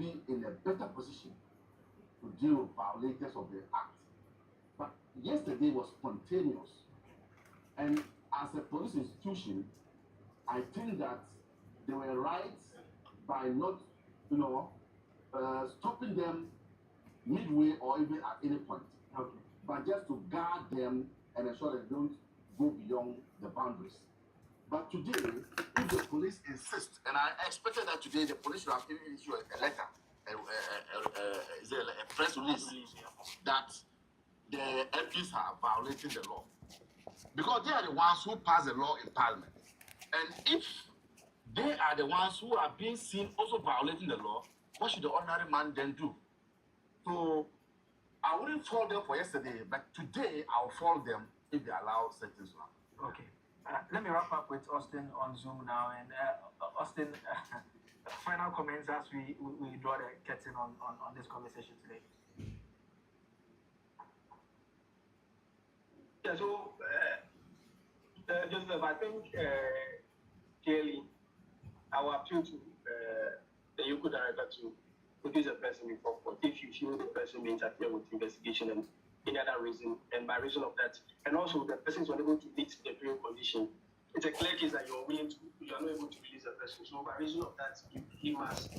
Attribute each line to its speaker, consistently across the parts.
Speaker 1: be in a better position to deal with violators of the act. But yesterday was spontaneous. And as a police institution, I think that they were right by not, stopping them midway or even at any point. Okay. But just to guard them and ensure they don't go beyond the boundaries. But today, if the police insist, and I expected that today the police should have even issued a letter, a press release, that the MPs are violating the law. Because they are the ones who pass the law in Parliament. And if they are the ones who are being seen also violating the law, what should the ordinary man then do? So I wouldn't fault them for yesterday, but today I'll fault them if they allow certain stuff.
Speaker 2: Okay. Let me wrap up with Austin on Zoom now. And Austin, final comments as we draw the curtain on this conversation today.
Speaker 3: Yeah, so, Joseph, I think clearly I will appeal to the Yoko director to produce a person report if you feel the person may interfere with investigation and any other reason, and by reason of that, and also the person is unable to meet the bail condition. It's a clear case that you are not able to release the person. So by reason of that, he must,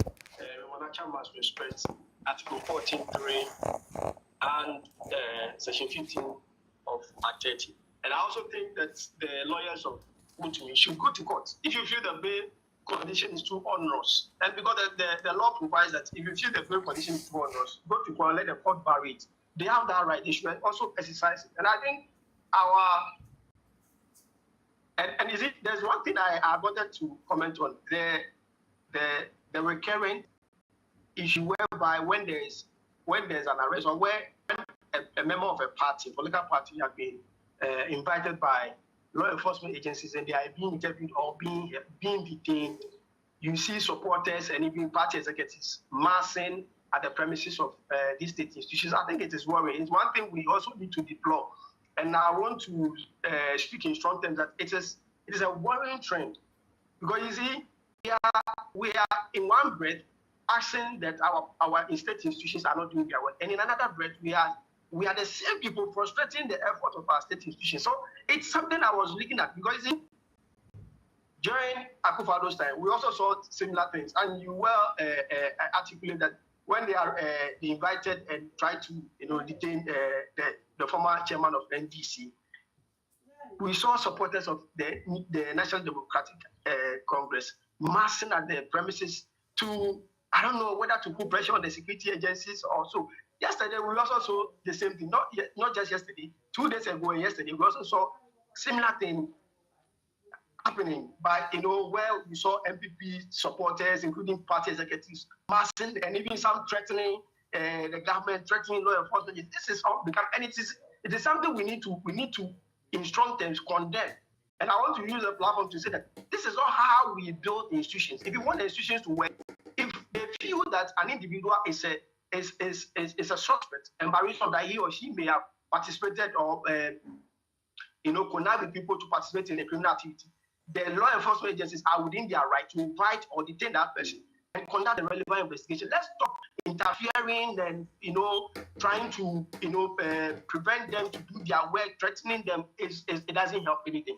Speaker 3: Monacha must respect Article 14.3 and Section 15 of Act 30. And I also think that the lawyers of Wontumi should go to court if you feel the bail condition is too onerous. And because the law provides that if you feel the bail condition is too onerous, go to court and let the court bar it. They have that right. They should also exercise it. And I think there's one thing I wanted to comment on. The recurrent issue whereby when there's an arrest or when a member of a party, political party, has been invited by law enforcement agencies and they are being interviewed or being detained, you see supporters and even party executives massing at the premises of these state institutions. I think it is worrying. It's one thing we also need to deplore. And I want to speak in strong terms that it is a worrying trend. Because you see, we are in one breath asking that our state institutions are not doing their work. And in another breath, we are the same people frustrating the effort of our state institutions. So it's something I was looking at, because you see, during Akufo-Addo's time, we also saw similar things. And you well articulate that when they are invited and try to detain the former chairman of NDC, we saw supporters of the National Democratic Congress massing at the premises to, I don't know whether to put pressure on the security agencies or so. Yesterday, we also saw the same thing, not just yesterday, 2 days ago and yesterday, we also saw similar thing happening by, where we saw MPP supporters, including party executives, massing and even some threatening the government, threatening law enforcement. This is all become, and it is something we need to, in strong terms, condemn. And I want to use the platform to say that this is not how we build institutions. If you want the institutions to work, if they feel that an individual is a suspect, and by reason of that he or she may have participated or connived with people to participate in a criminal activity, the law enforcement agencies are within their right to invite or detain that person and conduct the relevant investigation. Let's stop interfering and trying to prevent them to do their work. Threatening them it doesn't help anything.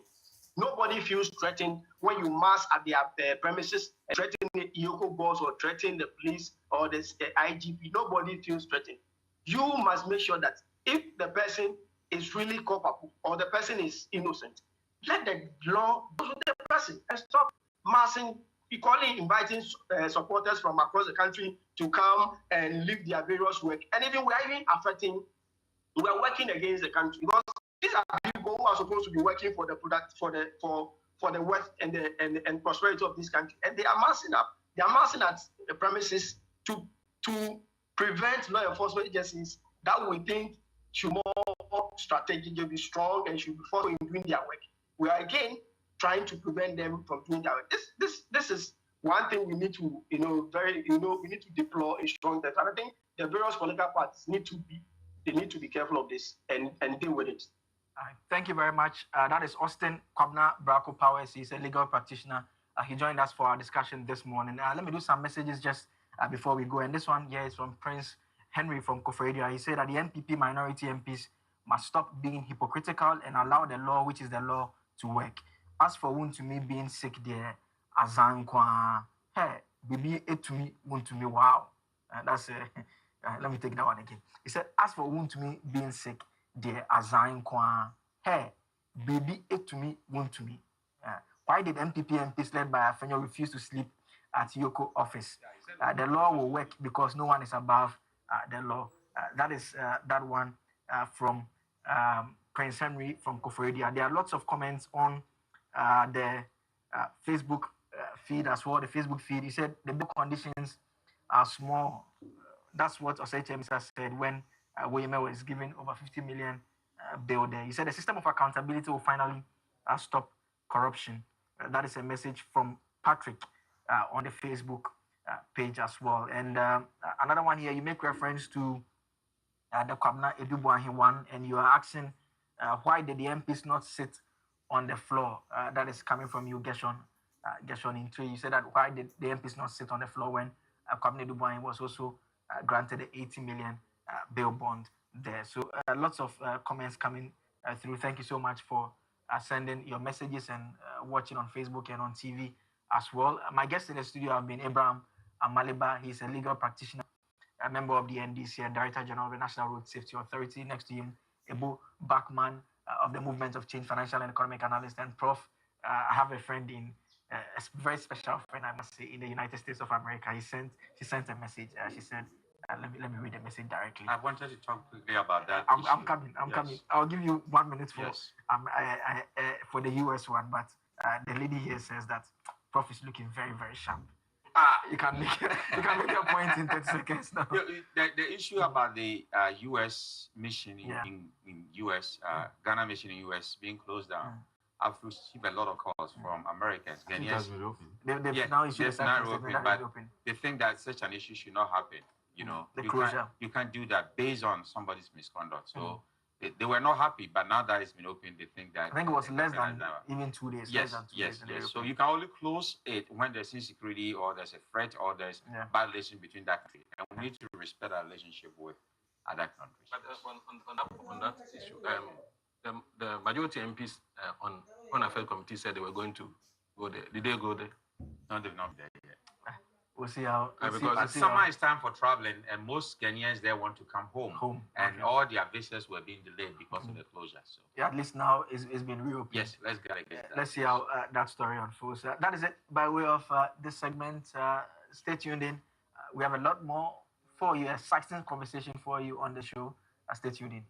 Speaker 3: Nobody feels threatened when you mass at their premises, threatening the Yoko boss or threatening the police or the IGP. Nobody feels threatened. You must make sure that if the person is really culpable or the person is innocent, let the law go to the person and stop massing, equally inviting supporters from across the country to come and leave their various work. And even we are working against the country, because these are people who are supposed to be working for the product, for the wealth and the prosperity of this country. And they are massing at the premises to prevent law enforcement agencies that we think should more strategically strong and should be following doing their work. We are again trying to prevent them from doing that. This is one thing we need to we need to deploy in strong terms. And I think the various political parties need to be careful of this and deal with it.
Speaker 2: All right. Thank you very much. That is Austin Kwabena Brako-Powers. He's a legal practitioner. He joined us for our discussion this morning. Let me do some messages just before we go. And this one here is from Prince Henry from Koforidua. He said that the NPP minority MPs must stop being hypocritical and allow the law, which is the law, to work. As for Wontumi being sick there, Azankwa, hey, baby, it to me, Wontumi, wow. That's let me take that one again. He said, as for Wontumi being sick there, Azankwa, hey, baby, it to me, Wontumi. Why did MPP MPs led by Afenyo refuse to sleep at Yoko office? The law will work because no one is above the law. That is that one from Prince Henry from Koforidua. There are lots of comments on the Facebook feed as well. The Facebook feed, he said the bill conditions are small. That's what Osei Mr. said when Woyeme was given over 50 million bill there. He said the system of accountability will finally stop corruption. That is a message from Patrick on the Facebook page as well. And another one here, you make reference to the Kwabena Edubuahi one, and you are asking why did the MPs not sit on the floor? That is coming from you, Gershon Intui. You said that why did the MPs not sit on the floor when Kwabena Edubuahi was also granted the 80 million bail bond there? So lots of comments coming through. Thank you so much for sending your messages and watching on Facebook and on TV as well. My guests in the studio have been Abraham Amaliba. He's a legal practitioner, a member of the NDC and Director General of the National Road Safety Authority. Next to him, Ebo Bachman of the Movement of Change, financial and economic analyst. And Prof, I have a friend a very special friend, I must say, in the United States of America. She sent a message. She said, let me read the message directly.
Speaker 4: I wanted to talk quickly about that.
Speaker 2: I'm coming. I'll give you 1 minute for for the US one, but the lady here says that Prof is looking very, very sharp. You can make your point in 30 seconds now.
Speaker 4: The issue about the US mission in US, Ghana mission in US being closed down, I've received a lot of calls from Americans.
Speaker 1: Ghanaians been open.
Speaker 2: They've now issued
Speaker 4: open. They think that such an issue should not happen. You know, you can't do that based on somebody's misconduct. So they were not happy, but now that it's been opened, they think that.
Speaker 2: I think it was less than even 2 days.
Speaker 4: Yes. So you can only close it when there's insecurity or there's a threat or there's bad relation between that country, and we need to respect our relationship with other countries.
Speaker 1: But on that issue, the majority MPs on affairs committee said they were going to go there. Did they go there?
Speaker 4: No, they've not been there yet.
Speaker 2: We'll see how.
Speaker 4: Because summer is time for traveling, and most Ghanaians there want to come home. And all their visas were being delayed because of the closure. So
Speaker 2: at least now it's been reopened.
Speaker 4: Yes, let's get that.
Speaker 2: Let's see how that story unfolds. That is it by way of this segment. Stay tuned in. We have a lot more for you, exciting conversation for you on the show. Stay tuned in.